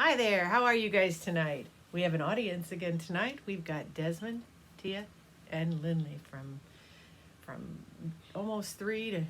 Hi there, how are you guys tonight? We have an audience again tonight. We've got Desmond, Tia, and Lindley from almost 3 to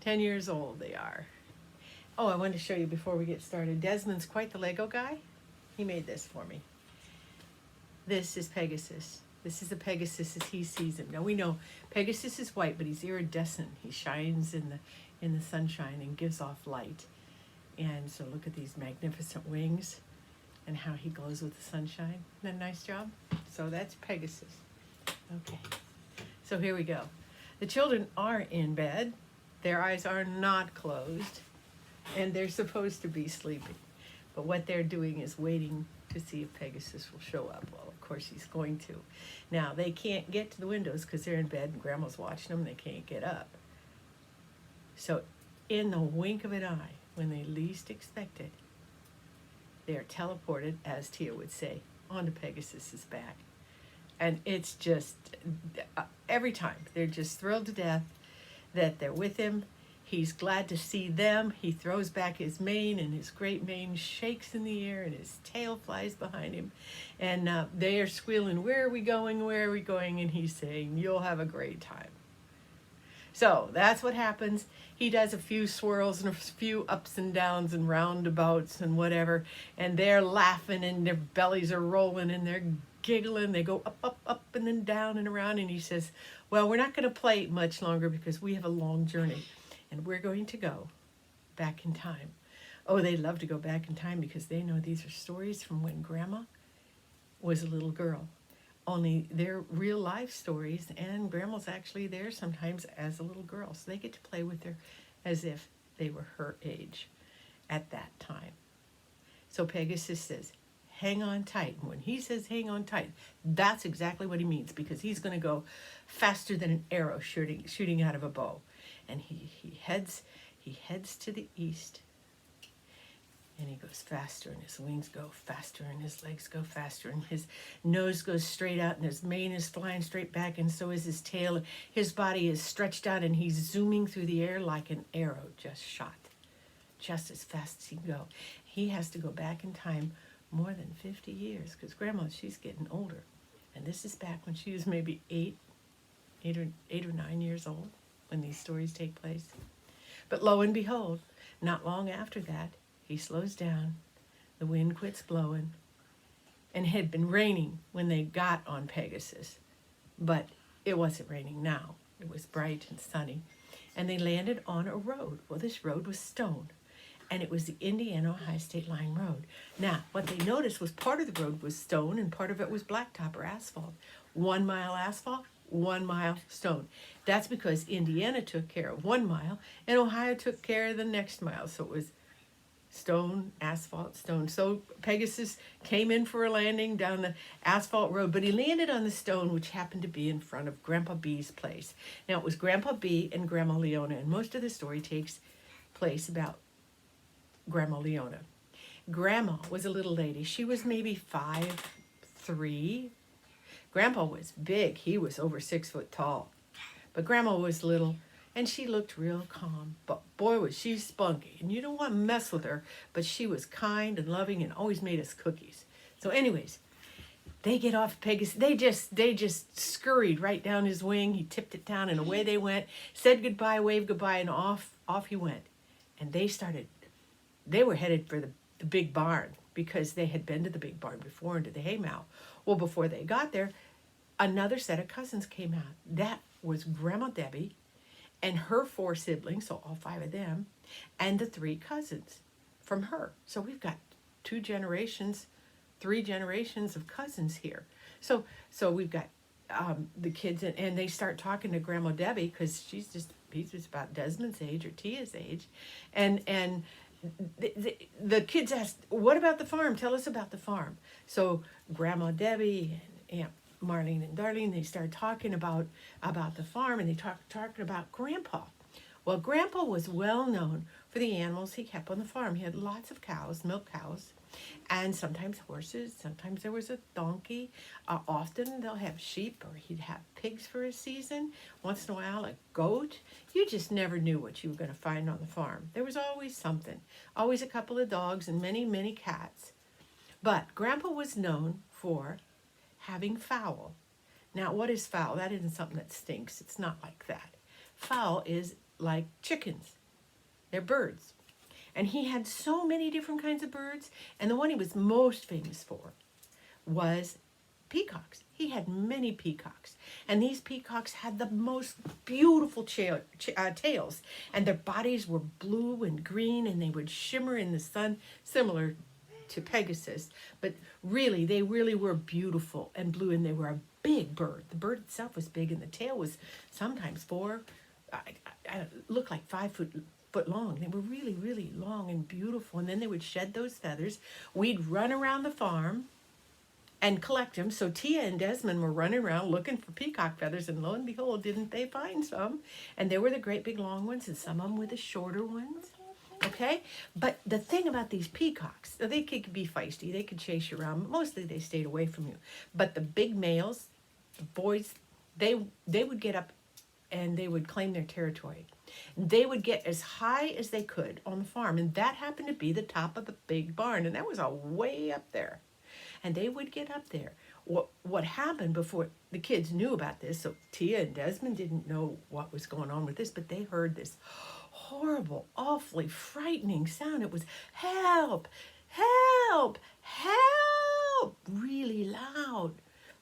10 years old they are. Oh, I wanted to show you before we get started. Desmond's quite the Lego guy. He made this for me. This is Pegasus. This is the Pegasus as he sees him. Now we know Pegasus is white, but he's iridescent. He shines in the sunshine and gives off light. And so look at these magnificent wings and how he glows with the sunshine. Isn't that a nice job? So that's Pegasus. Okay, so here we go. The children are in bed. Their eyes are not closed, and they're supposed to be sleeping. But what they're doing is waiting to see if Pegasus will show up. Well, of course he's going to. Now, they can't get to the windows because they're in bed and Grandma's watching them. They can't get up. So in the wink of an eye, when they least expect it, they are teleported, as Tia would say, onto Pegasus's back. And it's just, every time, they're just thrilled to death that they're with him. He's glad to see them. He throws back his mane, and his great mane shakes in the air, and his tail flies behind him. And they are squealing, "Where are we going? Where are we going?" And he's saying, "You'll have a great time." So that's what happens. He does a few swirls and a few ups and downs and roundabouts and whatever, and they're laughing and their bellies are rolling and they're giggling. They go up, up, up, and then down and around. And he says, "Well, we're not going to play much longer because we have a long journey, and we're going to go back in time." Oh, they love to go back in time because they know these are stories from when Grandma was a little girl. Only they're real life stories, and Grandma's actually there sometimes as a little girl. So they get to play with her as if they were her age at that time. So Pegasus says, "Hang on tight." And when he says hang on tight, that's exactly what he means, because he's going to go faster than an arrow shooting out of a bow. And he heads to the east. And he goes faster, and his wings go faster, and his legs go faster, and his nose goes straight out, and his mane is flying straight back, and so is his tail. His body is stretched out, and he's zooming through the air like an arrow just shot, just as fast as he can go. He has to go back in time more than 50 years, because Grandma, she's getting older. And this is back when she was maybe eight or 9 years old when these stories take place. But lo and behold, not long after that, he slows down, the wind quits blowing, and it had been raining when they got on Pegasus. But it wasn't raining now. It was bright and sunny. And they landed on a road. Well, this road was stone, and it was the Indiana-Ohio State Line Road. Now, what they noticed was part of the road was stone, and part of it was blacktop or asphalt. 1 mile asphalt, 1 mile stone. That's because Indiana took care of 1 mile, and Ohio took care of the next mile. So it was stone, asphalt, stone. So Pegasus came in for a landing down the asphalt road, but he landed on the stone, which happened to be in front of Grandpa B's place. Now, it was Grandpa B and Grandma Leona, and most of the story takes place about Grandma Leona. Grandma was a little lady. She was maybe 5'3". Grandpa was big. He was over 6 foot tall. But Grandma was little, and she looked real calm. But boy, was she spunky. And you don't want to mess with her, but she was kind and loving and always made us cookies. So anyways, they get off Pegasus. They just scurried right down his wing. He tipped it down, and away they went. Said goodbye, waved goodbye, and off he went. And they were headed for the big barn, because they had been to the big barn before and to the haymow. Well, before they got there, another set of cousins came out. That was Grandma Debi and her 4 siblings, so all 5 of them, and the 3 cousins from her. So we've got 3 generations of cousins here. So we've got the kids, and they start talking to Grandma Debi, because he's just about Desmond's age or Tia's age, and the kids asked, "What about the farm? Tell us about the farm." So Grandma Debi and Aunt Marlene and Darlene, they started talking about the farm, and they talking about Grandpa. Well, Grandpa was well known for the animals he kept on the farm. He had lots of cows, milk cows, and sometimes horses. Sometimes there was a donkey. Often they'll have sheep, or he'd have pigs for a season. Once in a while, a goat. You just never knew what you were going to find on the farm. There was always something. Always a couple of dogs and many, many cats. But Grandpa was known for having fowl. Now, what is fowl? That isn't something that stinks. It's not like that. Fowl is like chickens. They're birds. And he had so many different kinds of birds. And the one he was most famous for was peacocks. He had many peacocks. And these peacocks had the most beautiful tails. And their bodies were blue and green, and they would shimmer in the sun, similar to Pegasus. But really, they really were beautiful and blue, and they were a big bird. The bird itself was big, and the tail was sometimes looked like 5 foot long. They were really, really long and beautiful. And then they would shed those feathers. We'd run around the farm and collect them. So Tia and Desmond were running around looking for peacock feathers, and lo and behold, didn't they find some? And there were the great big long ones, and some of them were the shorter ones. Okay, but the thing about these peacocks, they could be feisty, they could chase you around, but mostly they stayed away from you. But the big males, the boys, they would get up and they would claim their territory. They would get as high as they could on the farm, and that happened to be the top of the big barn, and that was a way up there. And they would get up there. What happened before the kids knew about this, so Tia and Desmond didn't know what was going on with this, but they heard this horrible, awfully frightening sound. It was help, help, help, really loud.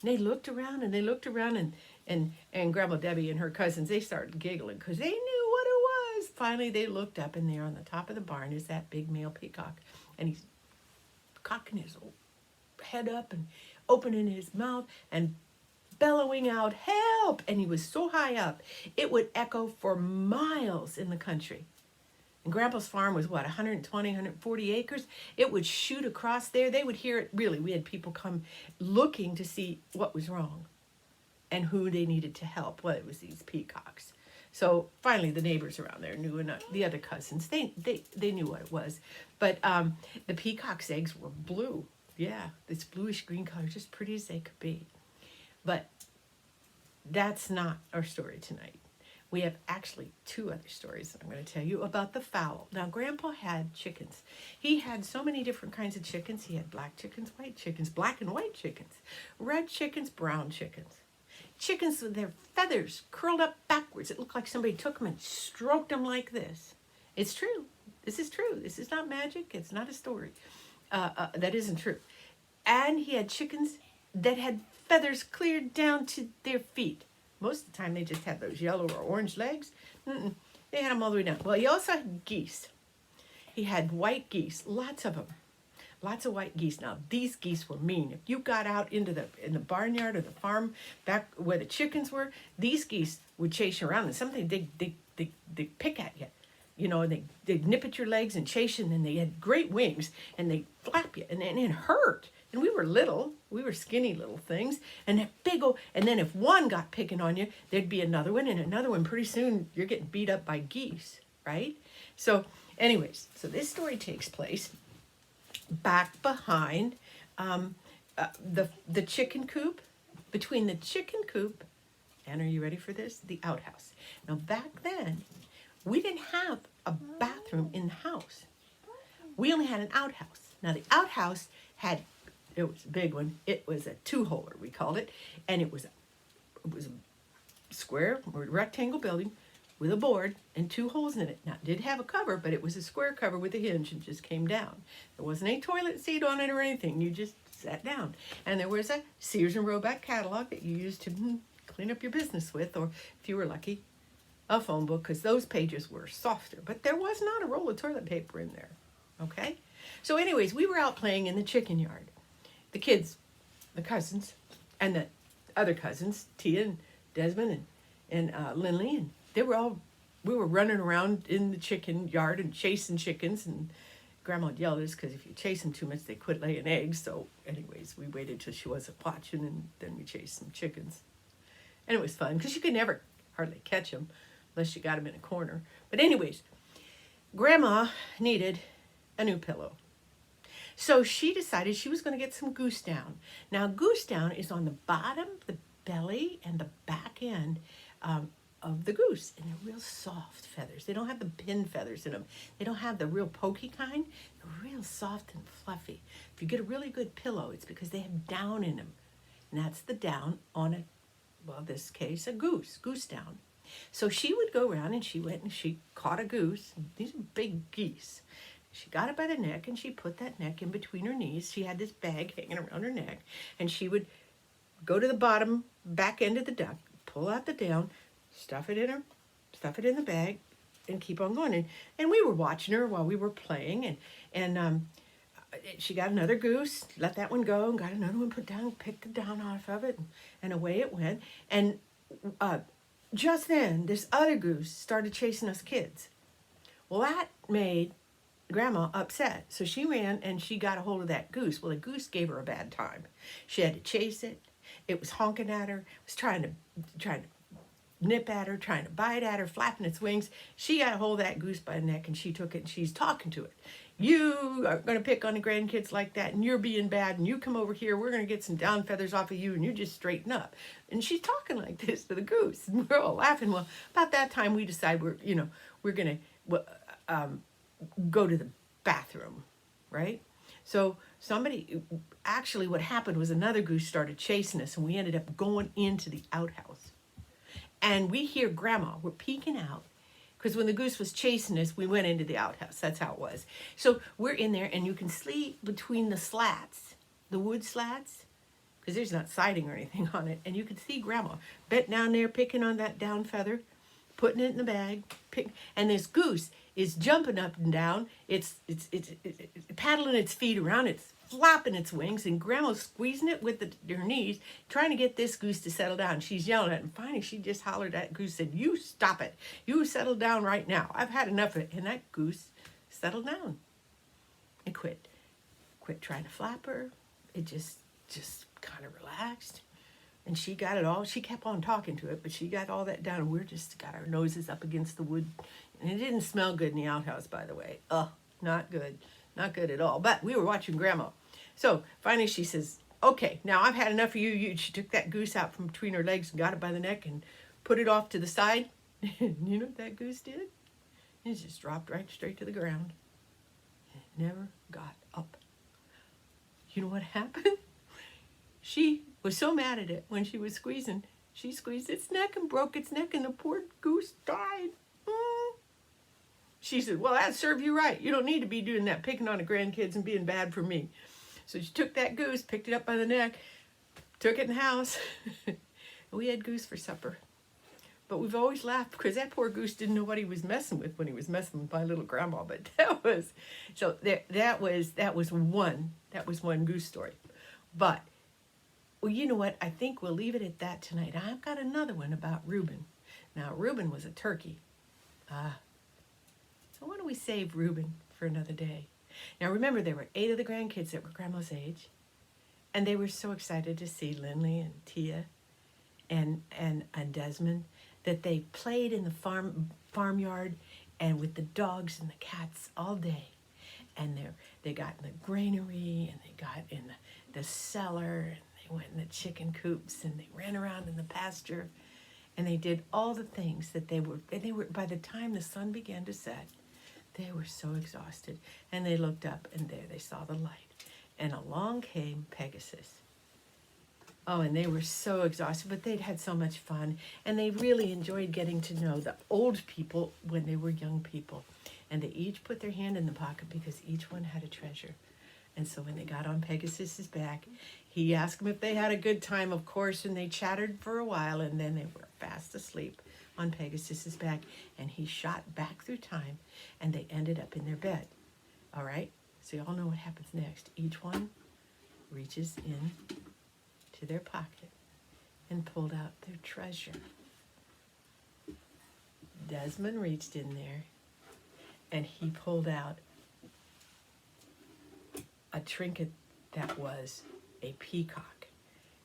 And they looked around and they looked around, and Grandma Debi and her cousins, they started giggling because they knew what it was. Finally, they looked up, and there on the top of the barn is that big male peacock, and he's cocking his head up and opening his mouth and bellowing out, help! And he was so high up, it would echo for miles in the country. And Grandpa's farm was, 120, 140 acres? It would shoot across there. They would hear it, really. We had people come looking to see what was wrong and who they needed to help. Well, it was these peacocks. So finally, the neighbors around there knew, and the other cousins, they knew what it was. But the peacock's eggs were blue. Yeah, this bluish green color, just pretty as they could be. But that's not our story tonight. We have actually 2 other stories that I'm going to tell you about the fowl. Now, Grandpa had chickens. He had so many different kinds of chickens. He had black chickens, white chickens, black and white chickens, red chickens, brown chickens. Chickens with their feathers curled up backwards. It looked like somebody took them and stroked them like this. It's true. This is true. This is not magic. It's not a story. That isn't true. And he had chickens that had feathers cleared down to their feet. Most of the time they just had those yellow or orange legs. They had them all the way down. Well, he also had geese. He had white geese, lots of them. Lots of white geese. Now, these geese were mean. If you got out in the barnyard or the farm back where the chickens were, these geese would chase you around, and sometimes they'd pick at you. You know, and they'd nip at your legs and chase you, and then they had great wings, and they'd flap you, and it hurt. And we were little. We were skinny little things. And that big old, and then if one got picking on you, there'd be another one and another one. Pretty soon, you're getting beat up by geese, right? So anyways, so this story takes place back behind the chicken coop, between the chicken coop and, are you ready for this? The outhouse. Now, back then, we didn't have a bathroom in the house. We only had an outhouse. Now, the outhouse had, it was a big one. It was a 2-holer, we called it. And it was a square or rectangle building with a board and 2 holes in it. Now, it did have a cover, but it was a square cover with a hinge and just came down. There wasn't a toilet seat on it or anything. You just sat down. And there was a Sears and Roebuck catalog that you used to clean up your business with, or if you were lucky, a phone book, because those pages were softer. But there was not a roll of toilet paper in there, okay? So anyways, we were out playing in the chicken yard. The kids, the cousins, and the other cousins, Tia and Desmond and Lindley, and we were running around in the chicken yard and chasing chickens, and Grandma would yell at us because if you chase them too much, they quit laying eggs. So anyways, we waited till she wasn't watching, and then we chased some chickens. And it was fun because you could never hardly catch them unless you got them in a corner. But anyways, Grandma needed a new pillow. So she decided she was going to get some goose down. Now, goose down is on the bottom, the belly, and the back end of the goose. And they're real soft feathers. They don't have the pin feathers in them. They don't have the real pokey kind. They're real soft and fluffy. If you get a really good pillow, it's because they have down in them. And that's the down on a, well, this case, a goose down. So she would go around and she went and she caught a goose. These are big geese. She got it by the neck and she put that neck in between her knees. She had this bag hanging around her neck and she would go to the bottom, back end of the duck, pull out the down, stuff it in the bag and keep on going. And we were watching her while we were playing and she got another goose, let that one go and got another one put down, picked the down off of it and away it went. And just then this other goose started chasing us kids. Well, that made Grandma upset. So she ran and she got a hold of that goose. Well, the goose gave her a bad time. She had to chase it. It was honking at her. It was trying to nip at her, trying to bite at her, flapping its wings. She got a hold of that goose by the neck and she took it and she's talking to it. You are going to pick on the grandkids like that and you're being bad and you come over here. We're going to get some down feathers off of you and you just straighten up. And she's talking like this to the goose. And we're all laughing. Well, about that time we decide we're going to go to the bathroom, right? So actually what happened was another goose started chasing us and we ended up going into the outhouse. And we hear Grandma, we're peeking out, because when the goose was chasing us, we went into the outhouse. That's how it was. So we're in there and you can see between the slats, the wood slats, because there's not siding or anything on it, and you can see Grandma bent down there picking on that down feather, putting it in the bag, and this goose is jumping up and down. It's paddling its feet around. It's flapping its wings, and Grandma's squeezing it with her knees, trying to get this goose to settle down. She's yelling at it, and finally she just hollered at Goose, said, "You stop it. You settle down right now. I've had enough of it." And that goose settled down and quit trying to flap her. It just kind of relaxed. And she got it all. She kept on talking to it, but she got all that down. And we're just got our noses up against the wood. And it didn't smell good in the outhouse, by the way. Oh, not good. Not good at all. But we were watching Grandma. So finally she says, "Okay, now I've had enough of you." She took that goose out from between her legs and got it by the neck and put it off to the side. You know what that goose did? It just dropped right straight to the ground. And it never got up. You know what happened? She was so mad at it when she was squeezing. She squeezed its neck and broke its neck, and the poor goose died. She said, "Well, that served you right. You don't need to be doing that, picking on the grandkids and being bad for me." So she took that goose, picked it up by the neck, took it in the house, and we had goose for supper. But we've always laughed because that poor goose didn't know what he was messing with when he was messing with my little grandma. But that was one goose story. But well, you know what? I think we'll leave it at that tonight. I've got another one about Reuben. Now, Reuben was a turkey. So why don't we save Reuben for another day? Now, remember, there were 8 of the grandkids that were Grandma's age. And they were so excited to see Lindley and Tia and Desmond that they played in the farmyard and with the dogs and the cats all day. And they got in the granary and they got in the cellar and they went in the chicken coops and they ran around in the pasture and they did all the things that they were by the time the sun began to set, they were so exhausted. And they looked up and there they saw the light. And along came Pegasus. Oh, and they were so exhausted, but they'd had so much fun. And they really enjoyed getting to know the old people when they were young people. And they each put their hand in the pocket because each one had a treasure. And so when they got on Pegasus's back, he asked them if they had a good time, of course, and they chattered for a while, and then they were fast asleep on Pegasus's back. And he shot back through time, and they ended up in their bed. All right? So you all know what happens next. Each one reaches in to their pocket and pulled out their treasure. Desmond reached in there and he pulled out a trinket that was a peacock,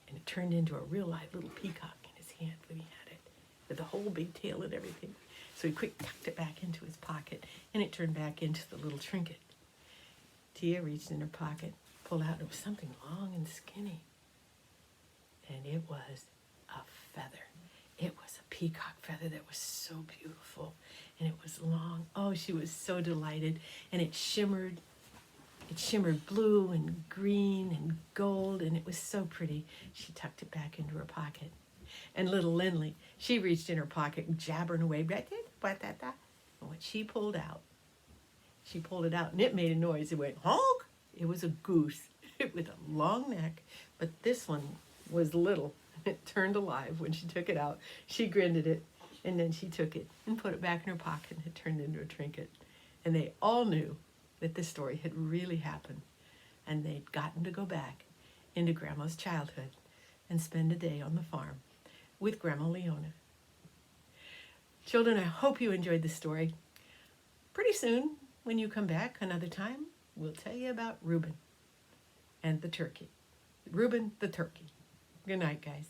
and it turned into a real live little peacock in his hand when he had it, with the whole big tail and everything. So he quick tucked it back into his pocket, and it turned back into the little trinket. Tia reached in her pocket, pulled out, it was something long and skinny. And it was a feather. It was a peacock feather that was so beautiful, and it was long. Oh, she was so delighted, and it shimmered blue and green and gold, and it was so pretty. She tucked it back into her pocket. And little Lindley, she reached in her pocket, jabbering away, and what she pulled it out, and it made a noise. It went honk. It was a goose with a long neck, but this one was little. It turned alive when she took it out. She grinned at it, and then she took it and put it back in her pocket, and it turned into a trinket. And they all knew that this story had really happened, and they'd gotten to go back into Grandma's childhood and spend a day on the farm with Grandma Leona. Children, I hope you enjoyed the story. Pretty soon, when you come back another time, we'll tell you about Reuben and the turkey. Reuben the turkey. Good night, guys.